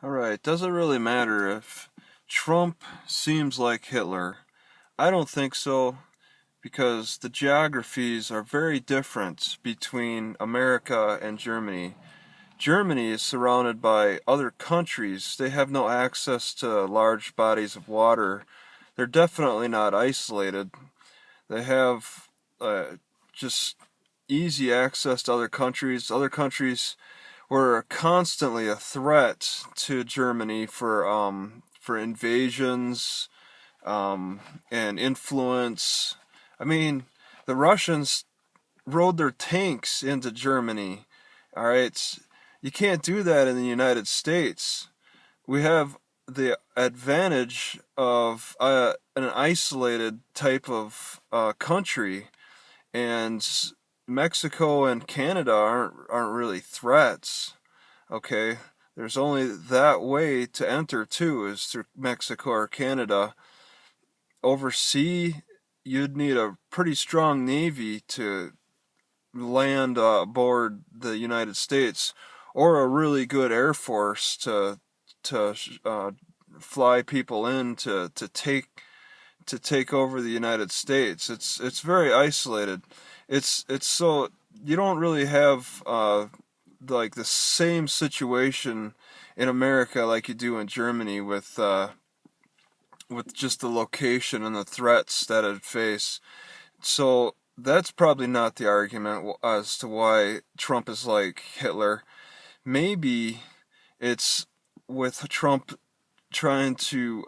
Alright, does it really matter if Trump seems like Hitler? I don't think so, because the geographies are very different between America and Germany. Germany is surrounded by other countries. They have no access to large bodies of water. They're definitely not isolated. They have just easy access to other countries. Other countries were constantly a threat to Germany for invasions and influence. I mean, the Russians rode their tanks into Germany. All right, you can't do that in the United States. We have the advantage of an isolated type of country, and Mexico and Canada aren't really threats. Okay, there's only that way to enter too, is through Mexico or Canada. Oversea, you'd need a pretty strong navy to land aboard the United States, or a really good air force to fly people in to take over the United States. It's very isolated. It's so you don't really have like the same situation in America like you do in Germany with just the location and the threats that it face. So that's probably not the argument as to why Trump is like Hitler. Maybe it's with Trump trying to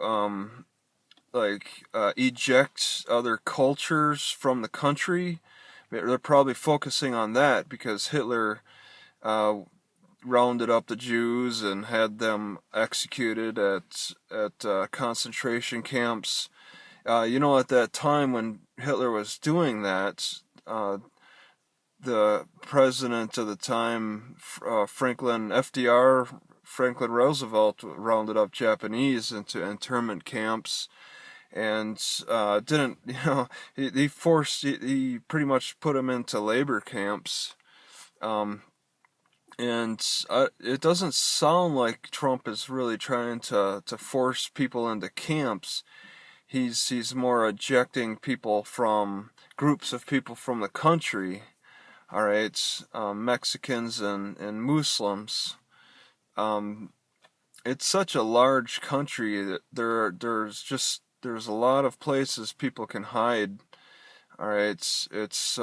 eject other cultures from the country. They're probably focusing on that because Hitler uh, rounded up the Jews and had them executed at concentration camps. At that time when Hitler was doing that, the president of the time, Franklin Roosevelt, rounded up Japanese into internment camps and didn't, he pretty much put them into labor camps. Um, and it doesn't sound like Trump is really trying to force people into camps. He's more ejecting people from groups of people from the country. All right, Mexicans and Muslims. Um, it's such a large country that there's a lot of places people can hide. All right, it's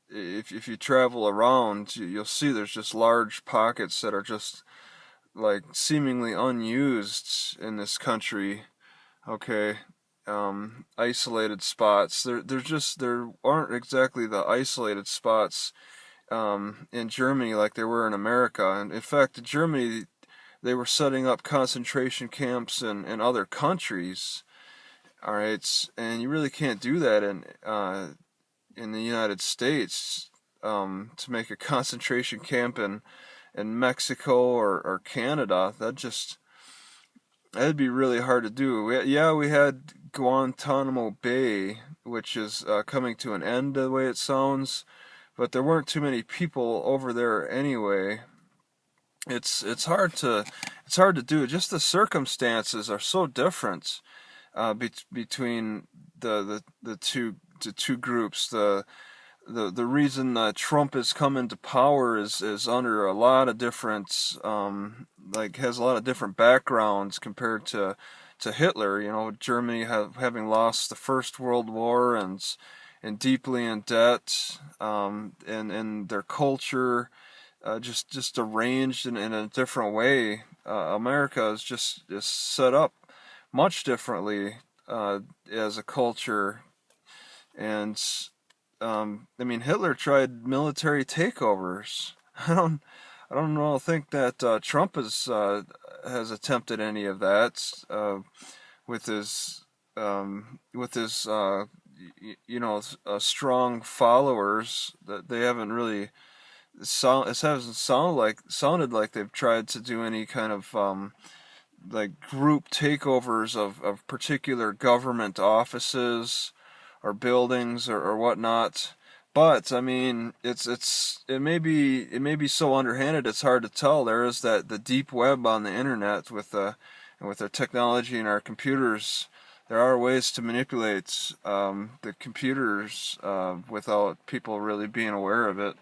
if you travel around, you'll see there's just large pockets that are just like seemingly unused in this country. Okay, isolated spots. There aren't exactly the isolated spots in Germany like there were in America. And in fact, in Germany, they were setting up concentration camps in other countries. All right, and you really can't do that in the United States. To make a concentration camp in Mexico or Canada, that'd be really hard to do. We had Guantanamo Bay, which is coming to an end the way it sounds, but there weren't too many people over there anyway. It's hard to do. Just the circumstances are so different between the two groups. The reason Trump has come into power is under a lot of different has a lot of different backgrounds compared to Hitler. Germany having lost the First World War and deeply in debt, and their culture just arranged in a different way. America is set up much differently as a culture, and I mean, Hitler tried military takeovers. I don't, I don't know. I think that Trump has attempted any of that with his strong followers. That they haven't really it hasn't sounded like they've tried to do any kind of like group takeovers of particular government offices or buildings or whatnot. But I mean, it may be so underhanded it's hard to tell. There is that the deep web on the internet with our technology and our computers. There are ways to manipulate the computers without people really being aware of it.